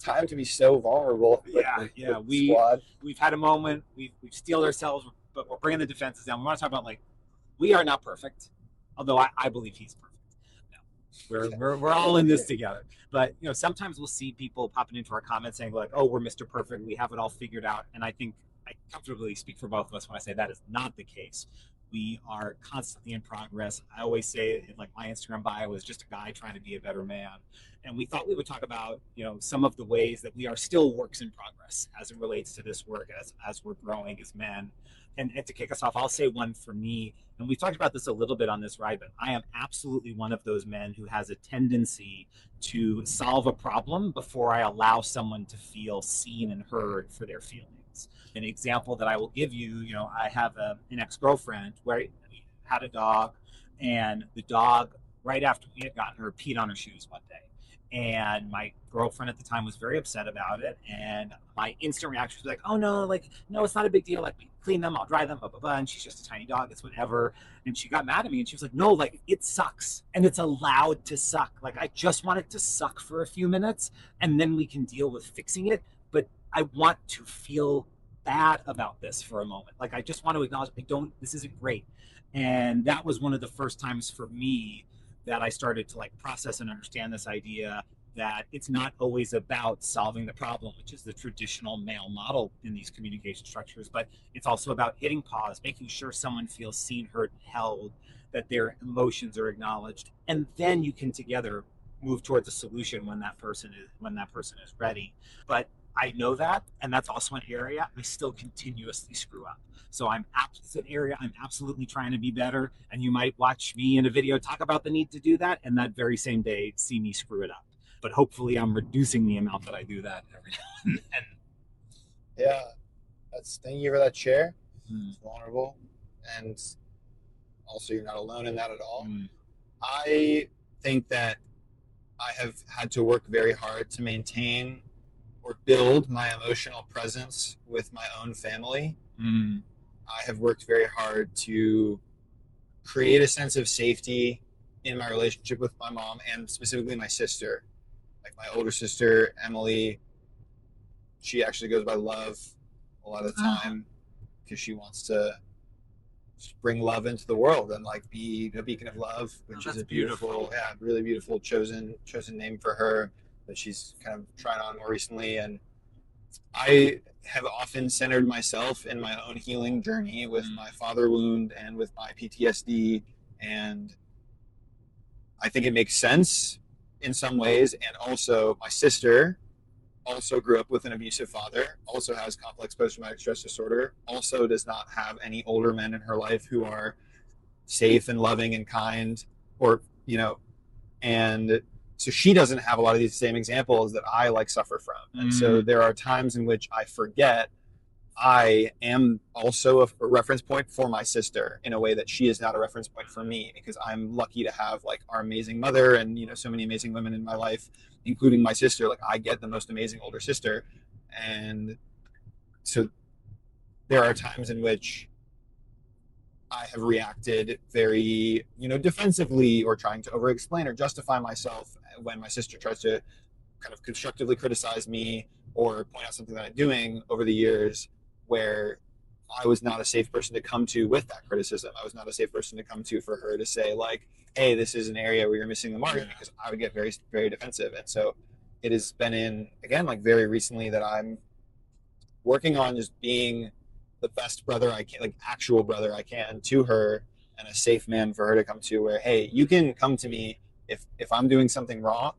time to be so vulnerable. We've had a moment. We've steeled ourselves, but we're bringing the defenses down. We want to talk about like we are not perfect, although I believe he's perfect. No, we're all in this together. But sometimes we'll see people popping into our comments saying like, "Oh, we're Mr. Perfect. We have it all figured out." And I think I comfortably speak for both of us when I say that is not the case. We are constantly in progress. I always say in like my Instagram bio is just a guy trying to be a better man. And we thought we would talk about, some of the ways that we are still works in progress as it relates to this work as we're growing as men. And to kick us off, I'll say one for me, and we've talked about this a little bit on this ride, but I am absolutely one of those men who has a tendency to solve a problem before I allow someone to feel seen and heard for their feelings. An example that I will give you, I have an ex-girlfriend where we had a dog, and the dog, right after we had gotten her, peed on her shoes one day. And my girlfriend at the time was very upset about it. And my instant reaction was like, oh no, like, no, it's not a big deal. Like, clean them, I'll dry them, blah, blah, blah. And she's just a tiny dog, it's whatever. And she got mad at me and she was like, no, like, it sucks. And it's allowed to suck. Like, I just want it to suck for a few minutes and then we can deal with fixing it. But I want to feel bad about this for a moment. Like, I just want to acknowledge, this isn't great. And that was one of the first times for me that I started to like process and understand this idea that it's not always about solving the problem, which is the traditional male model in these communication structures, but it's also about hitting pause, making sure someone feels seen, heard, held, that their emotions are acknowledged, and then you can together move towards a solution when that person is ready. But I know that, and that's also an area I still continuously screw up. So it's an area I'm absolutely trying to be better. And you might watch me in a video talk about the need to do that, and that very same day see me screw it up. But hopefully, I'm reducing the amount that I do that every now and then. Yeah, thank you for that share. It's vulnerable, and also you're not alone in that at all. I think that I have had to work very hard to maintain or build my emotional presence with my own family. I have worked very hard to create a sense of safety in my relationship with my mom and specifically my sister. Like my older sister, Emily, she actually goes by Love a lot of the time because she wants to bring love into the world and like be a beacon of love, which is a beautiful, really beautiful chosen name for her that she's kind of trying on more recently. And I have often centered myself in my own healing journey with my father wound and with my PTSD. And I think it makes sense in some ways. And also my sister also grew up with an abusive father, also has complex post-traumatic stress disorder, also does not have any older men in her life who are safe and loving and kind and so she doesn't have a lot of these same examples that I like suffer from. And so there are times in which I forget I am also a reference point for my sister in a way that she is not a reference point for me, because I'm lucky to have like our amazing mother and so many amazing women in my life, including my sister. Like I get the most amazing older sister. And so there are times in which I have reacted very, defensively or trying to over-explain or justify myself when my sister tries to kind of constructively criticize me or point out something that I'm doing over the years where I was not a safe person to come to with that criticism. I was not a safe person to come to for her to say like, hey, this is an area where you're missing the mark, because I would get very, very defensive. And so it has been like very recently that I'm working on just being the best brother I can, like actual brother I can to her, and a safe man for her to come to where, hey, you can come to me if I'm doing something wrong.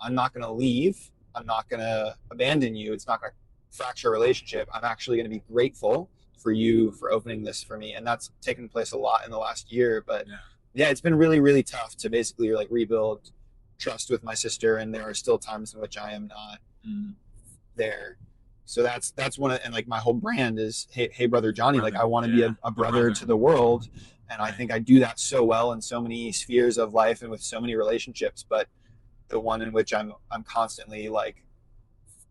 I'm not going to leave. I'm not going to abandon you. It's not going to fracture a relationship. I'm actually going to be grateful for you for opening this for me. And that's taken place a lot in the last year. But yeah, it's been really, really tough to basically like rebuild trust with my sister. And there are still times in which I am not there. So that's one and like my whole brand is, hey brother Johnny, like I want to be a brother to the world. And I think I do that so well in so many spheres of life and with so many relationships. But the one in which I'm constantly like,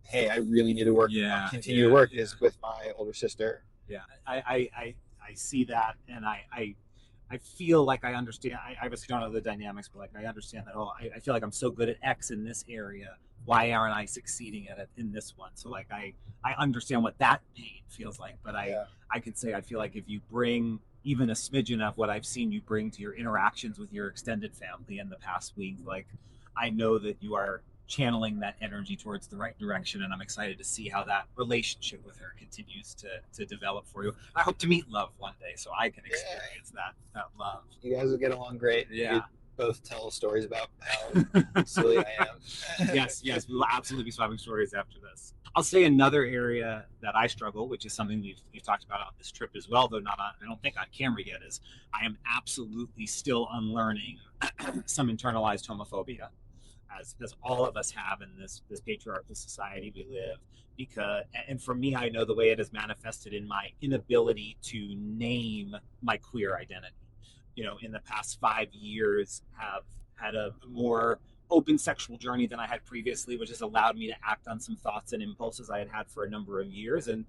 hey, I really need to work, continue to work is with my older sister. Yeah, I see that, and I I feel like I understand. I obviously don't know the dynamics, but like I understand that. Oh, I feel like I'm so good at X in this area. Why aren't I succeeding at it in this one? So like I understand what that pain feels like, but I can say I feel like if you bring even a smidgen of what I've seen you bring to your interactions with your extended family in the past week, like I know that you are channeling that energy towards the right direction, and I'm excited to see how that relationship with her continues to develop for you. I hope to meet love one day so I can experience that love. You guys will get along great. Yeah. You both tell stories about how silly I am. Yes, we will absolutely be swapping stories after this. I'll say another area that I struggle, which is something we've talked about on this trip as well, though not on, I don't think on camera yet, is I am absolutely still unlearning some internalized homophobia, as all of us have in this patriarchal society we live. Because, and for me, I know the way it is manifested in my inability to name my queer identity. You know, in the past 5 years, have had a more open sexual journey than I had previously, which has allowed me to act on some thoughts and impulses I had for a number of years. And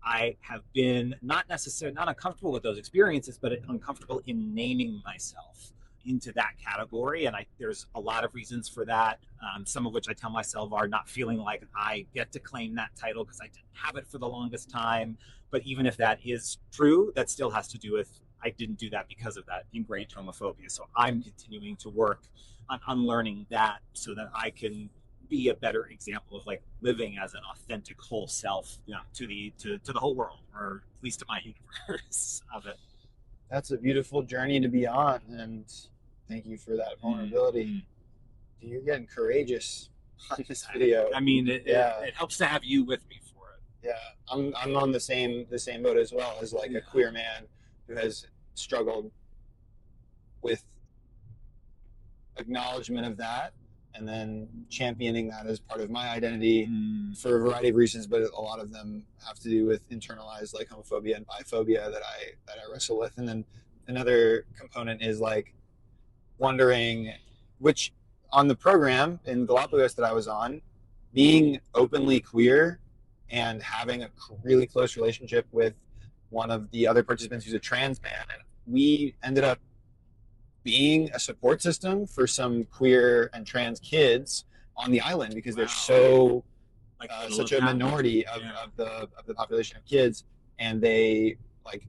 I have been not uncomfortable with those experiences, but uncomfortable in naming myself into that category. And there's a lot of reasons for that. Some of which I tell myself are not feeling like I get to claim that title because I didn't have it for the longest time. But even if that is true, that still has to do with I didn't do that because of that ingrained homophobia. So I'm continuing to work on unlearning that so that I can be a better example of like living as an authentic whole self, you know, to the whole world, or at least to my universe of it. That's a beautiful journey to be on, and thank you for that vulnerability. Mm-hmm. You're getting courageous on this video. I mean, it helps to have you with me for it. Yeah, I'm on the same boat as well as like a queer man who has struggled with acknowledgement of that and then championing that as part of my identity for a variety of reasons, but a lot of them have to do with internalized like homophobia and biphobia that I wrestle with. And then another component is like wondering which on the program in Galapagos that I was on, being openly queer and having a really close relationship with one of the other participants who's a trans man, and we ended up being a support system for some queer and trans kids on the island because they're so like such a minority of the population of kids. And they like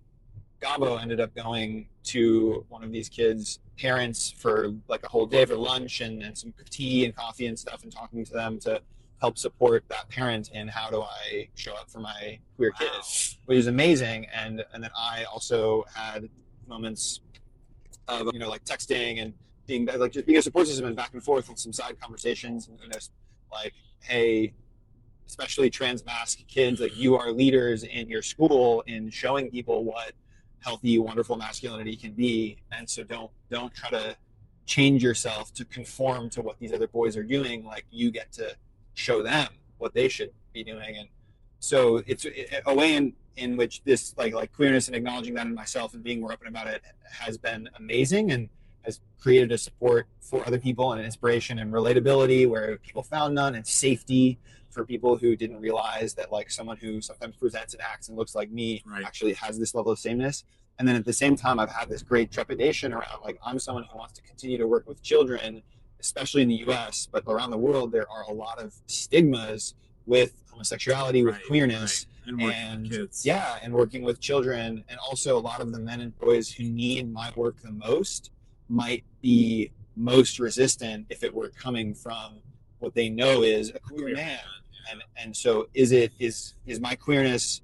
Gabo ended up going to one of these kids' parents for like a whole day for lunch and some tea and coffee and stuff, and talking to them to help support that parent in how do I show up for my queer kids, which is amazing. And then I also had moments of like texting and being like just being a support system and back and forth and some side conversations and like, hey, especially trans masc kids, like you are leaders in your school in showing people what healthy, wonderful masculinity can be, and so don't try to change yourself to conform to what these other boys are doing. Like you get to show them what they should be doing. And so it's a way in which this like queerness and acknowledging that in myself and being more open about it has been amazing and has created a support for other people and an inspiration and relatability where people found none, and safety for people who didn't realize that like someone who sometimes presents and acts and looks like me actually has this level of sameness. And then at the same time, I've had this great trepidation around like I'm someone who wants to continue to work with children, especially in the US, but around the world there are a lot of stigmas with homosexuality, with queerness, and kids. Yeah, and working with children. And also a lot of the men and boys who need my work the most might be most resistant if it were coming from what they know is a queer man. And so is my queerness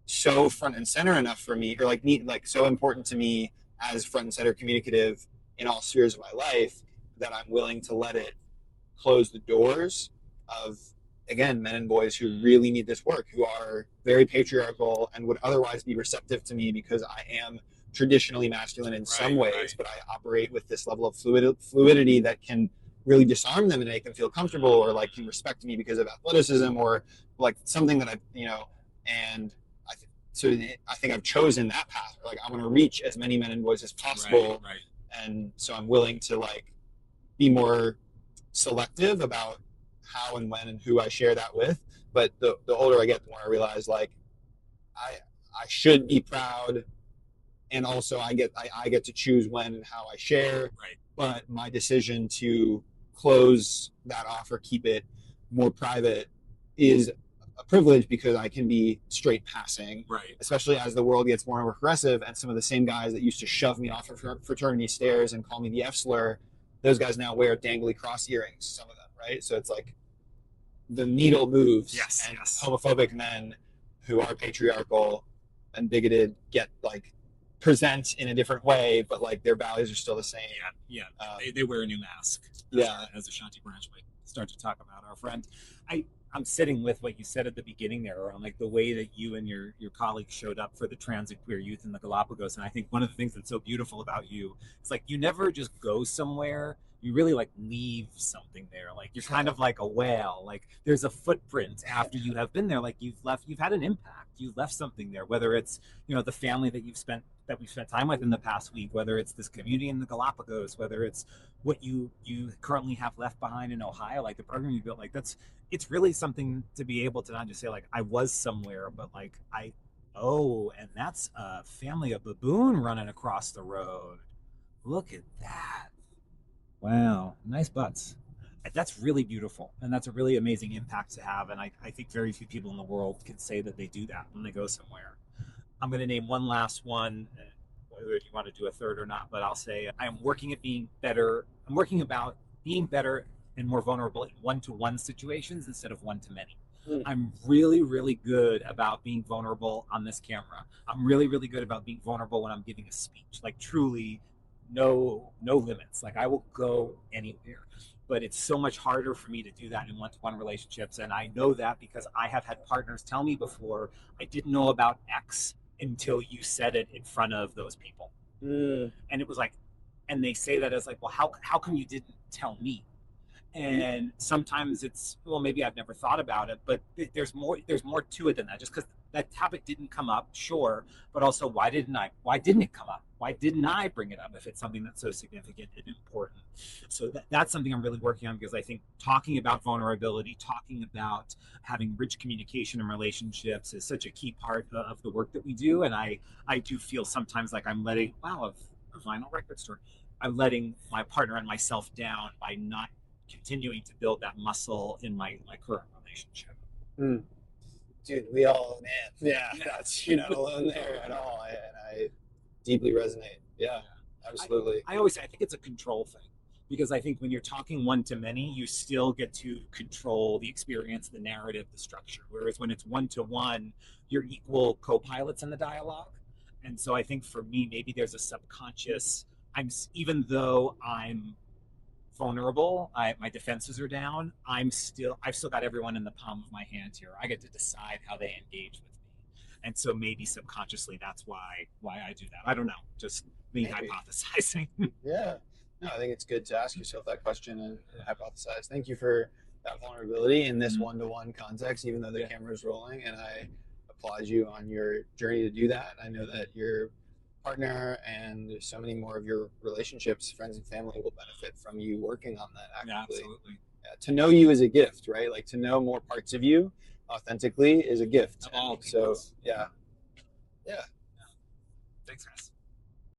so front and center enough for me, or like so important to me as front and center communicative in all spheres of my life, that I'm willing to let it close the doors of, again, men and boys who really need this work, who are very patriarchal and would otherwise be receptive to me because I am traditionally masculine in some ways, but I operate with this level of fluidity that can really disarm them and make them feel comfortable, or like can respect me because of athleticism or like something that and so I think I've chosen that path. Like I want to reach as many men and boys as possible, and so I'm willing to like be more selective about how and when and who I share that with. But the older I get, the more I realize like I should be proud and also I get to choose when and how I share. Right. But my decision to close that off or keep it more private is a privilege because I can be straight passing, right? Especially as the world gets more and more progressive, and some of the same guys that used to shove me off of fraternity stairs and call me the F slur, those guys now wear dangly cross earrings. Some of them, right? So it's like the needle moves, yes, and yes. homophobic men who are patriarchal and bigoted get like present in a different way, but like their values are still the same. Yeah. They wear a new mask. As Ashanti Branch might start to talk about our friend. I'm sitting with what you said at the beginning there around like the way that you and your colleagues showed up for the trans and queer youth in the Galapagos. And I think one of the things that's so beautiful about you is like you never just go somewhere. You really like leave something there. Like you're kind of like a whale. Like there's a footprint after you have been there. Like you've had an impact. You've left something there, whether it's, the family that we've spent time with in the past week, whether it's this community in the Galapagos, whether it's what you currently have left behind in Ohio, like the program you built, like it's really something to be able to not just say like I was somewhere, but like and that's a family of baboon running across the road. Look at that. Wow, nice butts. That's really beautiful, and that's a really amazing impact to have. And I think very few people in the world can say that they do that when they go somewhere. I'm going to name one last one, whether you want to do a third or not, but I'll say I am working at being better. I'm working about being better and more vulnerable in one-to-one situations instead of one-to-many. I'm really, really good about being vulnerable on this camera. I'm really, really good about being vulnerable when I'm giving a speech. Like truly, no limits. Like I will go anywhere. But it's so much harder for me to do that in one-to-one relationships. And I know that because I have had partners tell me before, I didn't know about X until you said it in front of those people. And it was like, and they say that as like, well, how come you didn't tell me? And sometimes it's, well, maybe I've never thought about it, but there's more to it than that. Just because that topic didn't come up, sure, but also why didn't it come up? Why didn't I bring it up if it's something that's so significant and important? So that's something I'm really working on, because I think talking about vulnerability, talking about having rich communication and relationships is such a key part of the work that we do. And I do feel sometimes like I'm letting, a vinyl record store, I'm letting my partner and myself down by not continuing to build that muscle in my current relationship. Dude, we all, man, that's, you're not alone there at all. I deeply resonate. Yeah, absolutely. I always say, I think it's a control thing, because I think when you're talking one to many, you still get to control the experience, the narrative, the structure. Whereas when it's one to one, you're equal co-pilots in the dialogue. And so I think for me, maybe there's a subconscious, even though I'm vulnerable, my defenses are down, I've still got everyone in the palm of my hand here. I get to decide how they engage with me. And so maybe subconsciously that's why I do that. I don't know, just me hypothesizing. Yeah. No, I think it's good to ask yourself that question and hypothesize. Thank you for that vulnerability in this one-to-one context, even though the camera is rolling. And I applaud you on your journey to do that. I know that your partner and so many more of your relationships, friends and family, will benefit from you working on that actively. Yeah, absolutely. To know you is a gift, right? Like to know more parts of you authentically is a gift. All so yeah. Thanks, guys.